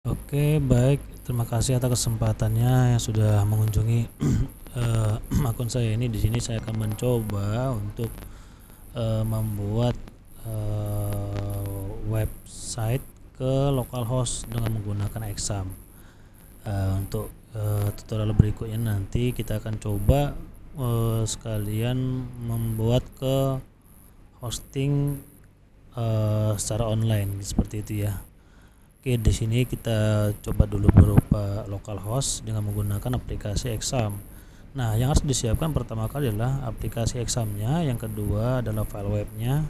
Oke, baik. Terima kasih atas kesempatannya yang sudah mengunjungi akun saya ini. Di sini saya akan mencoba untuk membuat website ke localhost dengan menggunakan Exam. Untuk tutorial berikutnya nanti kita akan coba sekalian membuat ke hosting secara online seperti itu ya. Oke, di sini kita coba dulu berupa localhost dengan menggunakan aplikasi Exam. Nah, yang harus disiapkan pertama kali adalah aplikasi Examnya, yang kedua adalah file webnya,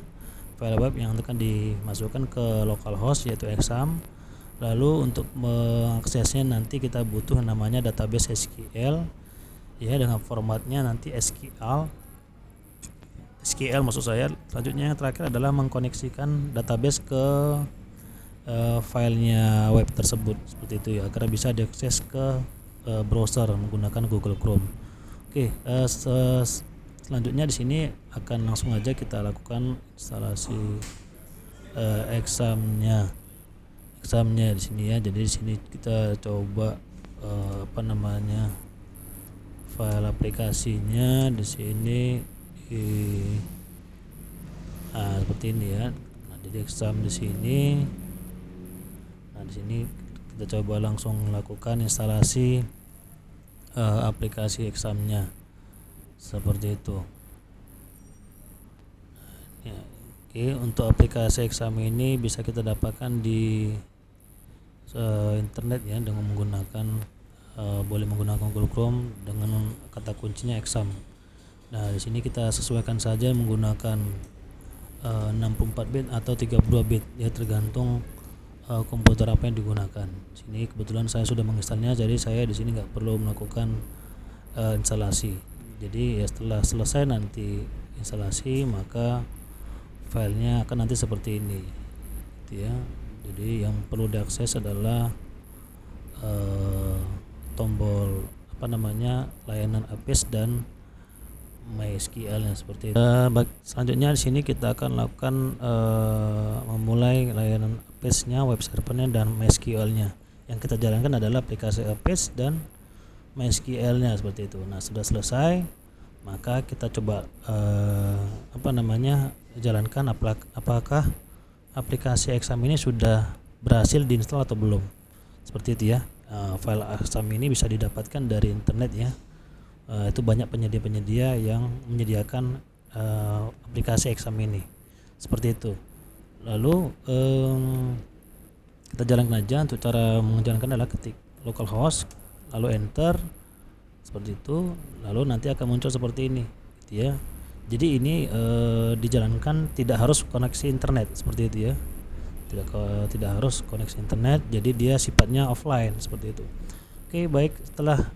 file web yang akan dimasukkan ke localhost yaitu Exam. Lalu untuk mengaksesnya nanti kita butuh namanya database SQL ya, dengan formatnya nanti SQL maksud saya. Selanjutnya yang terakhir adalah mengkoneksikan database ke filenya web tersebut seperti itu ya, agar bisa diakses ke browser menggunakan Google Chrome. Oke, selanjutnya di sini akan langsung aja kita lakukan instalasi examnya di sini ya. Jadi di sini kita coba file aplikasinya di sini seperti ini ya. Nah, jadi exam di sini. Nah, di sini kita coba langsung lakukan instalasi aplikasi examnya seperti itu. Ya, oke, untuk aplikasi exam ini bisa kita dapatkan di internet ya, dengan menggunakan boleh menggunakan Google Chrome dengan kata kuncinya exam. Nah, di sini kita sesuaikan saja menggunakan 64 bit atau 32 bit ya, tergantung komputer apa yang digunakan. Sini kebetulan saya sudah menginstalnya, jadi saya di sini nggak perlu melakukan instalasi. Jadi ya setelah selesai nanti instalasi, maka filenya akan nanti seperti ini gitu ya. Jadi yang perlu diakses adalah tombol layanan APIS dan MySQL seperti itu. Selanjutnya di sini kita akan lakukan memulai layanan APIS-nya, web servernya dan MySQL-nya. Yang kita jalankan adalah aplikasi APIS dan MySQL-nya seperti itu. Nah, sudah selesai, maka kita coba jalankan apakah aplikasi Exam ini sudah berhasil diinstal atau belum. Seperti itu ya. File Exam ini bisa didapatkan dari internet ya. Itu banyak penyedia-penyedia yang menyediakan aplikasi Exam ini seperti itu. Lalu kita jalankan aja. Untuk cara menjalankan adalah ketik localhost lalu enter seperti itu, lalu nanti akan muncul seperti ini gitu ya. Jadi ini dijalankan tidak harus koneksi internet seperti itu ya, tidak harus koneksi internet, jadi dia sifatnya offline seperti itu. Oke, baik, setelah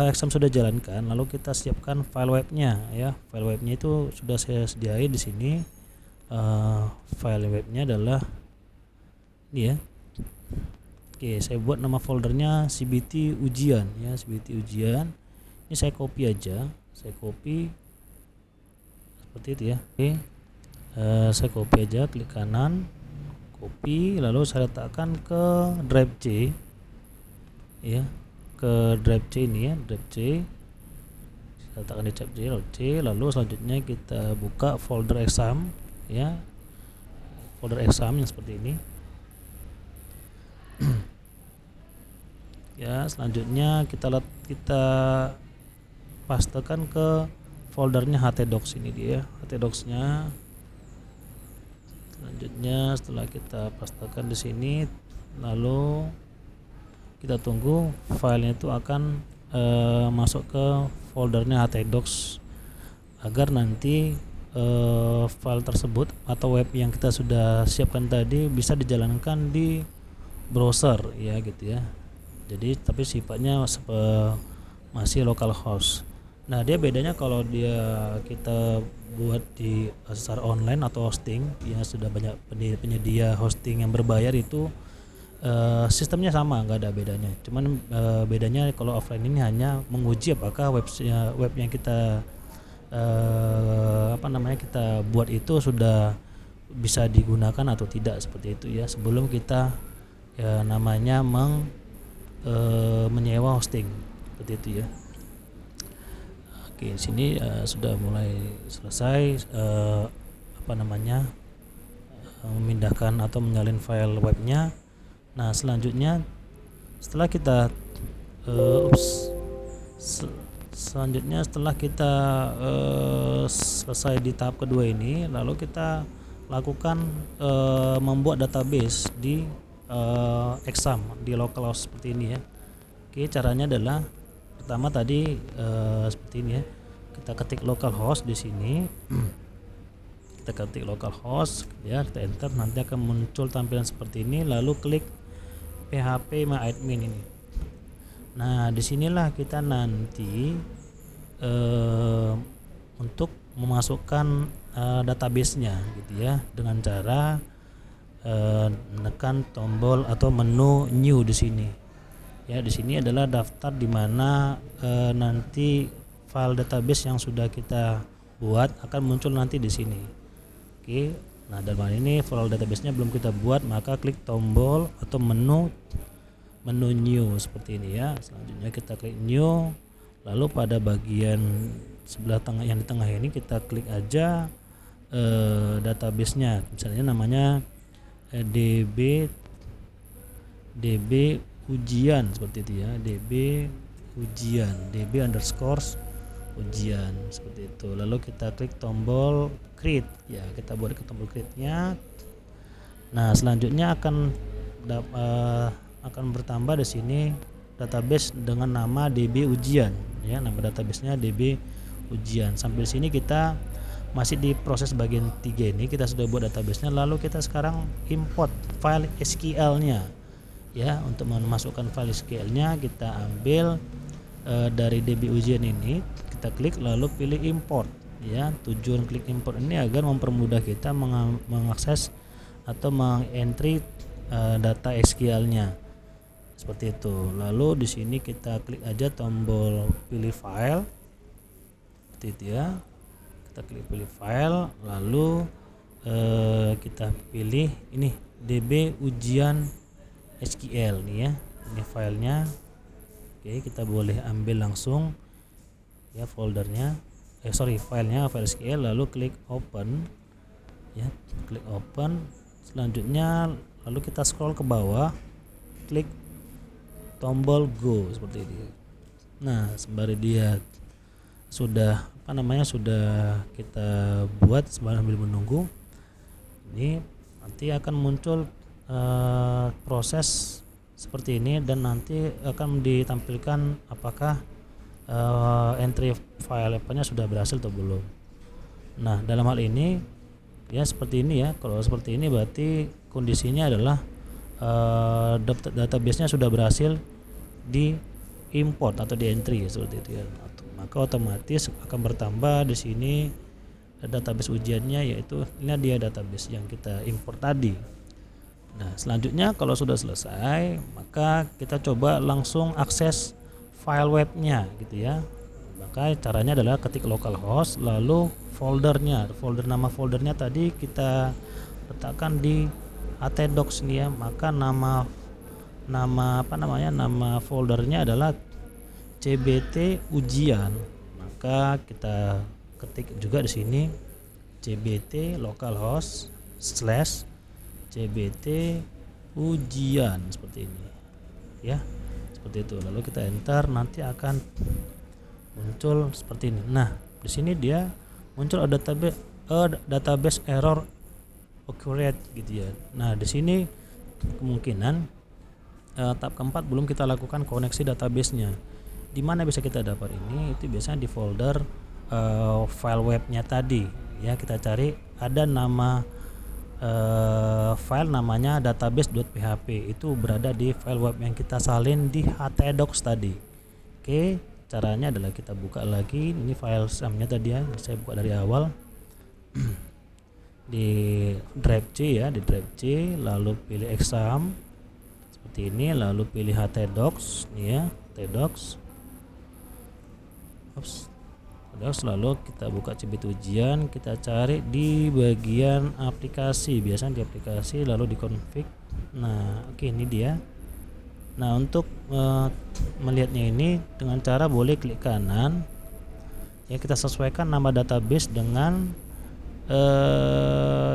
Exam sudah jalankan, lalu kita siapkan file webnya ya. File webnya itu sudah saya sediain di sini. File webnya adalah ini ya. Oke, saya buat nama foldernya CBT ujian ya, CBT ujian. Ini saya copy aja, seperti itu ya. Oke, saya copy aja, klik kanan, copy, lalu saya letakkan ke drive C ya, ke drive C ini ya, drive C. Saya letakkan di drive C, lalu selanjutnya kita buka folder exam ya, folder exam yang seperti ini. Ya, selanjutnya kita pastekan ke foldernya htdocs, ini dia htdocs-nya. Selanjutnya setelah kita pastekan di sini, lalu kita tunggu filenya itu akan masuk ke foldernya htdocs, agar nanti file tersebut atau web yang kita sudah siapkan tadi bisa dijalankan di browser ya gitu ya. Jadi tapi sifatnya masih localhost. Nah, dia bedanya kalau kita buat di secara online atau hosting ya, sudah banyak penyedia hosting yang berbayar itu sistemnya sama, nggak ada bedanya. Cuman bedanya kalau offline ini hanya menguji apakah web yang kita kita buat itu sudah bisa digunakan atau tidak seperti itu ya, sebelum kita ya namanya menyewa hosting seperti itu ya. Oke, sini sudah mulai selesai memindahkan atau menyalin file webnya. Nah, selanjutnya setelah kita selesai di tahap kedua ini, lalu kita lakukan membuat database di exam di localhost seperti ini ya. Oke, caranya adalah pertama tadi seperti ini ya. Kita ketik localhost di sini. Kita ketik localhost ya, kita enter, nanti akan muncul tampilan seperti ini, lalu klik php myadmin ini. Nah, disinilah kita nanti untuk memasukkan database-nya gitu ya, dengan cara menekan tombol atau menu new di sini. Ya, di sini adalah daftar di mana nanti file database yang sudah kita buat akan muncul nanti di sini. Oke, nah dalam hal ini file database-nya belum kita buat, maka klik tombol atau menu new seperti ini ya. Selanjutnya kita klik new, lalu pada bagian sebelah tengah yang di tengah ini kita klik aja database-nya, misalnya namanya db ujian seperti itu ya, db ujian, db_ujian seperti itu. Lalu kita klik tombol create ya, kita buat ke tombol create-nya. Nah, selanjutnya akan bertambah di sini database dengan nama db ujian ya, nama database-nya db ujian. Sampai sini kita masih di proses bagian 3 ini, kita sudah buat database-nya, lalu kita sekarang import file SQL-nya ya. Untuk memasukkan file SQL-nya kita ambil dari db ujian ini, kita klik lalu pilih import ya. Tujuan klik import ini agar mempermudah kita mengakses atau mengentry data SQL-nya seperti itu. Lalu di sini kita klik aja tombol pilih file seperti itu ya. Kita klik pilih file, lalu kita pilih ini db ujian SQL nih ya, ini filenya. Oke, kita boleh ambil langsung ya foldernya, filenya, file SQL, lalu klik open ya, klik open. Selanjutnya lalu kita scroll ke bawah, klik tombol go seperti ini. Nah, sembari dia sudah sudah kita buat, sambil menunggu ini nanti akan muncul proses seperti ini, dan nanti akan ditampilkan apakah entry file apa-nya sudah berhasil atau belum. Nah, dalam hal ini ya seperti ini ya. Kalau seperti ini berarti kondisinya adalah database-nya sudah berhasil di import atau di entry seperti itu ya. Maka otomatis akan bertambah di sini database ujiannya, yaitu ini dia database yang kita import tadi. Nah, selanjutnya kalau sudah selesai, maka kita coba langsung akses file webnya gitu ya. Maka caranya adalah ketik localhost, lalu nama foldernya tadi kita letakkan di htdocs nih ya. Maka nama foldernya adalah cbt ujian. Maka kita ketik juga di sini cbt localhost / cbt ujian seperti ini ya, seperti itu. Lalu kita enter, nanti akan muncul seperti ini. Nah, di sini dia muncul ada database error occurred gitu ya. Nah, di sini kemungkinan tahap keempat belum kita lakukan koneksi database-nya. Di mana bisa kita dapat ini? Itu biasanya di folder file webnya tadi ya. Kita cari ada nama file namanya database.php, itu berada di file web yang kita salin di htdocs tadi. Oke, caranya adalah kita buka lagi ini file SAM-nya tadi ya, saya buka dari awal di drive C ya, di drive C, lalu pilih exam seperti ini, lalu pilih htdocs nih ya, htdocs. Lalu kita buka Cibit Ujian, kita cari di bagian aplikasi, biasanya di aplikasi, lalu di config. Nah, oke, ini dia. Nah, untuk melihatnya ini dengan cara boleh klik kanan ya, kita sesuaikan nama database dengan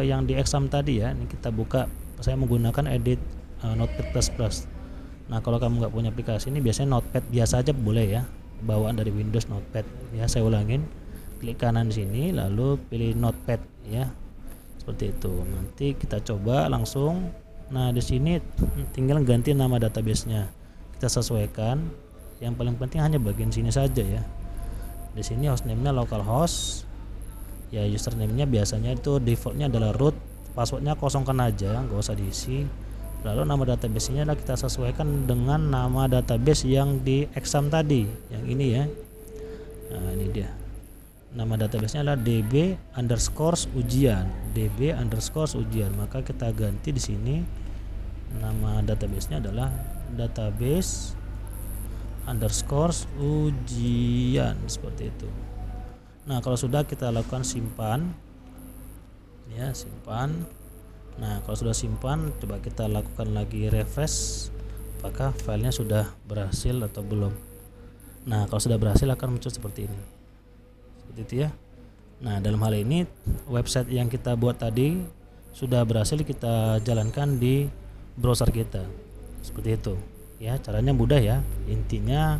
yang di exam tadi ya. Ini kita buka, saya menggunakan edit Notepad++. Nah, kalau kamu nggak punya aplikasi ini, biasanya Notepad biasa aja boleh ya, bawaan dari Windows Notepad ya. Saya ulangin, klik kanan di sini lalu pilih Notepad ya, seperti itu. Nanti kita coba langsung. Nah, di sini tinggal ganti nama databasenya, kita sesuaikan. Yang paling penting hanya bagian sini saja ya. Di sini hostname-nya localhost ya, username-nya biasanya itu defaultnya adalah root, passwordnya kosongkan aja, nggak usah diisi. Lalu nama database-nya adalah kita sesuaikan dengan nama database yang di exam tadi, yang ini ya. Nah, ini dia. Nama database-nya adalah db_ujian, db_ujian. Maka kita ganti di sini, nama database-nya adalah database_ujian, seperti itu. Nah, kalau sudah, kita lakukan simpan ya, simpan. Nah, kalau sudah simpan, coba kita lakukan lagi refresh, apakah filenya sudah berhasil atau belum. Nah, kalau sudah berhasil akan muncul seperti ini, seperti itu ya. Nah, dalam hal ini website yang kita buat tadi sudah berhasil kita jalankan di browser kita, seperti itu ya. Caranya mudah ya, intinya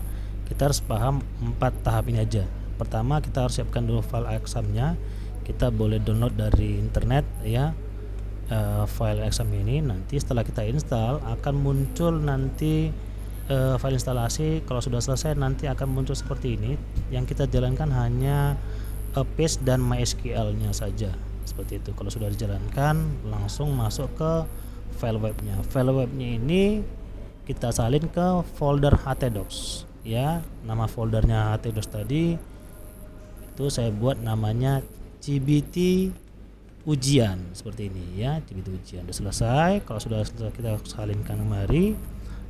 kita harus paham 4 tahap ini aja. Pertama, kita harus siapkan dulu file examnya. Kita boleh download dari internet ya, file exam ini. Nanti setelah kita install akan muncul nanti file instalasi. Kalau sudah selesai nanti akan muncul seperti ini. Yang kita jalankan hanya paste dan MySQL nya saja, seperti itu. Kalau sudah dijalankan, langsung masuk ke file webnya. File webnya ini kita salin ke folder htdocs ya. Nama foldernya htdocs tadi itu saya buat namanya CBT ujian, seperti ini ya. CBT ujian sudah selesai. Kalau sudah selesai, kita salinkan kemari.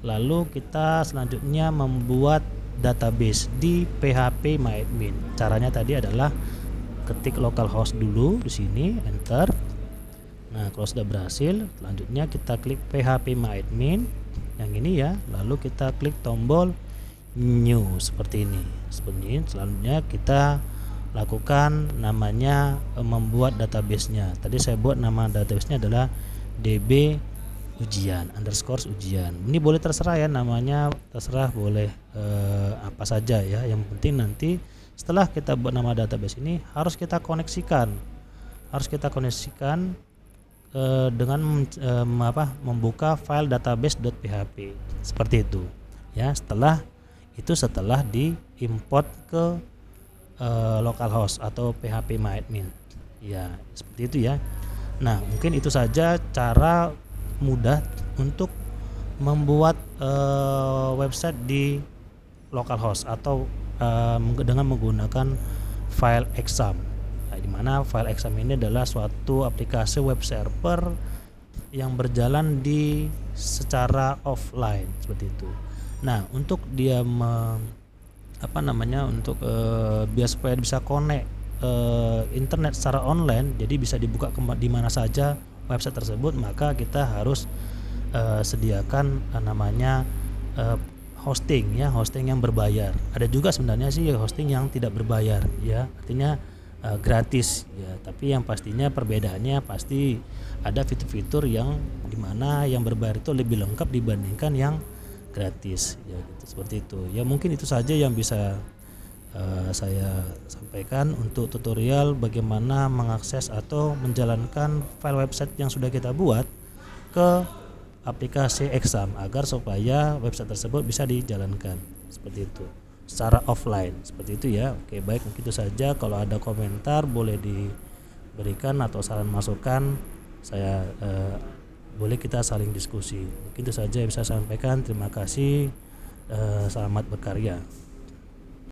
Lalu kita selanjutnya membuat database di PHP MyAdmin. Caranya tadi adalah ketik localhost dulu di sini, enter. Nah, kalau sudah berhasil, selanjutnya kita klik PHP MyAdmin yang ini ya. Lalu kita klik tombol new, seperti ini. Seperti ini. Selanjutnya kita lakukan namanya membuat database-nya. Tadi saya buat nama database-nya adalah db_ujian. Ini boleh terserah ya, namanya terserah, boleh apa saja ya. Yang penting nanti setelah kita buat nama database ini harus kita koneksikan. Dengan membuka file database.php, seperti itu ya. Setelah diimport ke localhost atau PHP MyAdmin ya, seperti itu ya. Nah, mungkin itu saja cara mudah untuk membuat website di localhost atau dengan menggunakan file exam. Nah, di mana file exam ini adalah suatu aplikasi web server yang berjalan secara offline, seperti itu. Nah, untuk dia biar supaya bisa connect internet secara online, jadi bisa dibuka di mana saja website tersebut, maka kita harus sediakan namanya hosting ya, hosting yang berbayar. Ada juga sebenarnya sih hosting yang tidak berbayar ya, artinya gratis ya, tapi yang pastinya perbedaannya pasti ada fitur-fitur yang dimana yang berbayar itu lebih lengkap dibandingkan yang gratis ya, gitu, seperti itu ya. Mungkin itu saja yang bisa saya sampaikan untuk tutorial bagaimana mengakses atau menjalankan file website yang sudah kita buat ke aplikasi exam agar supaya website tersebut bisa dijalankan seperti itu secara offline, seperti itu ya. Oke, baik, begitu saja. Kalau ada komentar boleh diberikan atau saran masukan, saya boleh kita saling diskusi. Mungkin itu saja yang bisa saya sampaikan. Terima kasih. Selamat berkarya.